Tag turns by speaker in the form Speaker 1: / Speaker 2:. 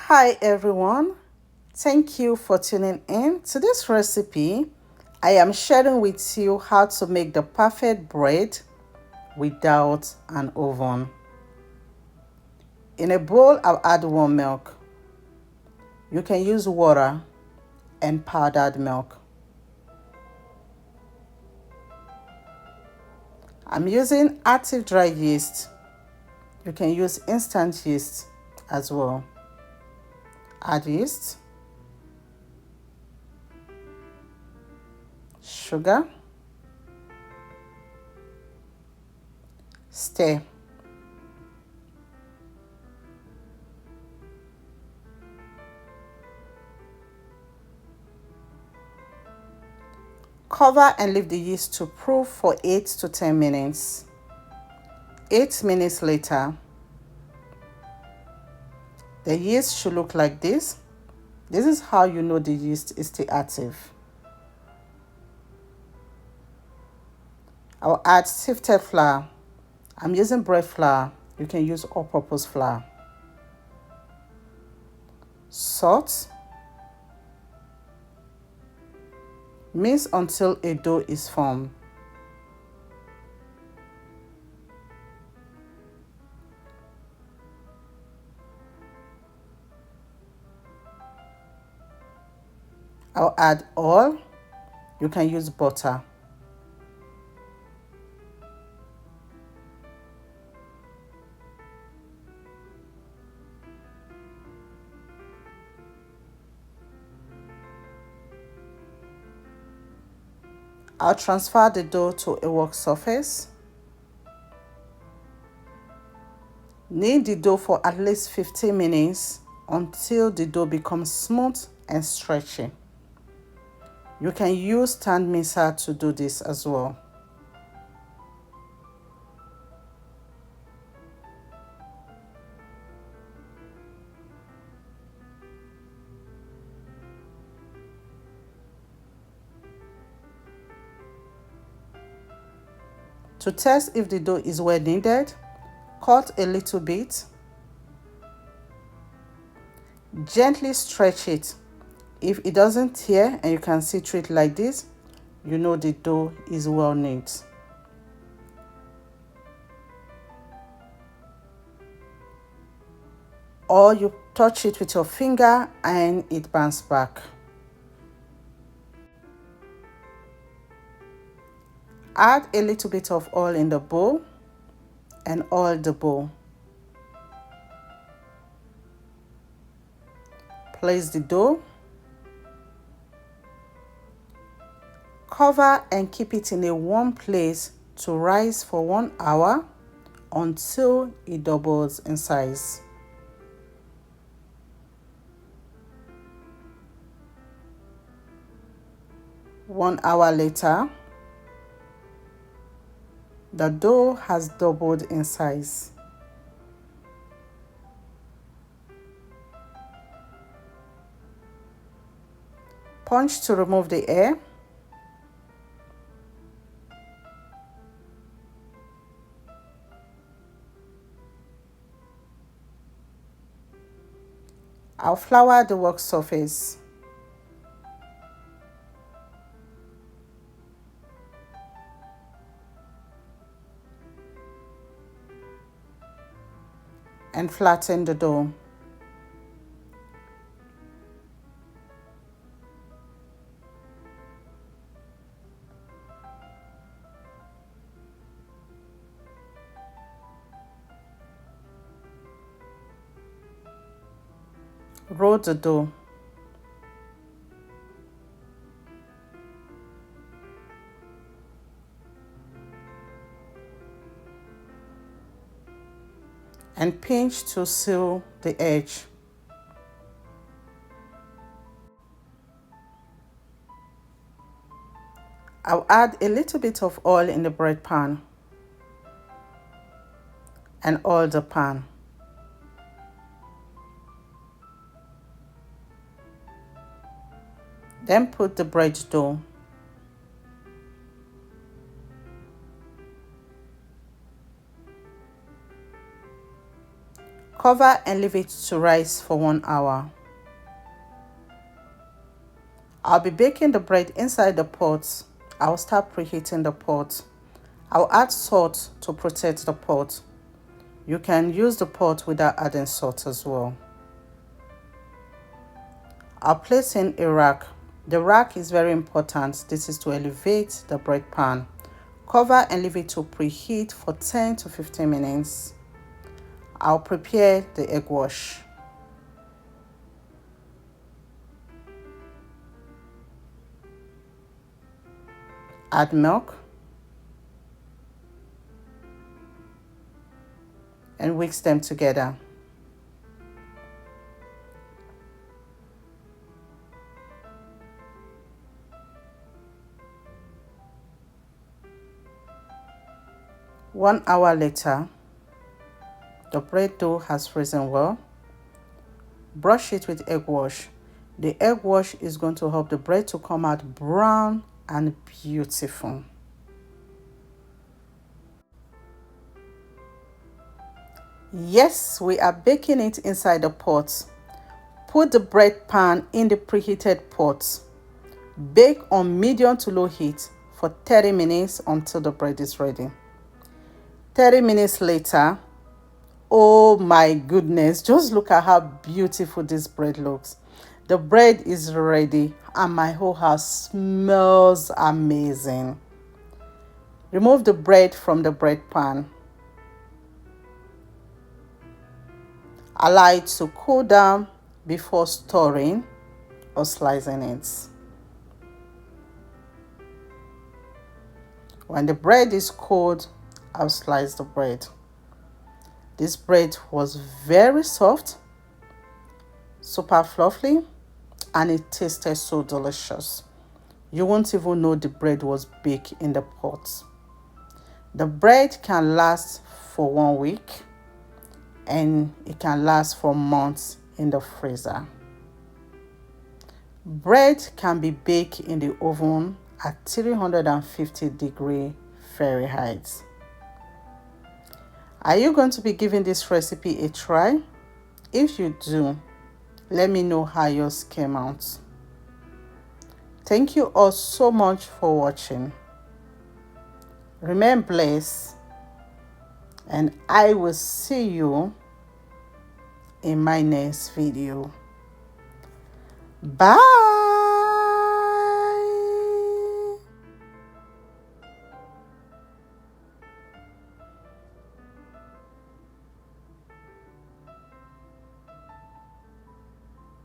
Speaker 1: Hi everyone, thank you for tuning in to this recipe. I am sharing with you how to make the perfect bread without an oven. In a bowl, I'll add warm milk. You can use water and powdered milk. I'm using active dry yeast. You can use instant yeast as well. Add yeast, sugar, stir. Cover and leave the yeast to proof for 8 to 10 minutes. 8 minutes later, the yeast should look like this. This is how you know the yeast is still active. I'll add sifted flour. I'm using bread flour. You can use all-purpose flour. Salt. Mix until a dough is formed. I'll add oil. You can use butter. I'll transfer the dough to a work surface. Knead the dough for at least 15 minutes until the dough becomes smooth and stretchy. You can use stand mixer to do this as well. To test if the dough is well kneaded, cut a little bit. Gently stretch it. If it doesn't tear and you can see through it like this, you know the dough is well kneaded. Or you touch it with your finger and it bounces back. Add a little bit of oil in the bowl and oil the bowl. Place the dough. Cover and keep it in a warm place to rise for 1 hour until it doubles in size. One hour later, the dough has doubled in size. Punch to remove the air. I'll flour the work surface. And flatten the dough. Roll the dough. And pinch to seal the edge. I'll add a little bit of oil in the bread pan and oil the pan. Then put the bread dough. Cover and leave it to rise for 1 hour. I'll be baking the bread inside the pot. I'll start preheating the pot. I'll add salt to protect the pot. You can use the pot without adding salt as well. I'll place in a rack. The rack is very important. This is to elevate the bread pan. Cover and leave it to preheat for 10 to 15 minutes. I'll prepare the egg wash. Add milk and whisk them together. One hour later, the bread dough has risen well. Brush it with egg wash. The egg wash is going to help the bread to come out brown and beautiful. Yes, we are baking it inside the pot. Put the bread pan in the preheated pot. Bake on medium to low heat for 30 minutes until the bread is ready. 30 minutes later, oh my goodness, just look at how beautiful this bread looks. The bread is ready and my whole house smells amazing. Remove the bread from the bread pan. Allow it to cool down before storing or slicing it. When the bread is cold, I'll slice the bread. This bread was very soft, super fluffy, and it tasted so delicious. You won't even know the bread was baked in the pot. The bread can last for 1 week and it can last for months in the freezer. Bread can be baked in the oven at 350 degrees Fahrenheit. Are you going to be giving this recipe a try? If you do, let me know how yours came out. Thank you all so much for watching. Remain blessed, and I will see you in my next video. Bye.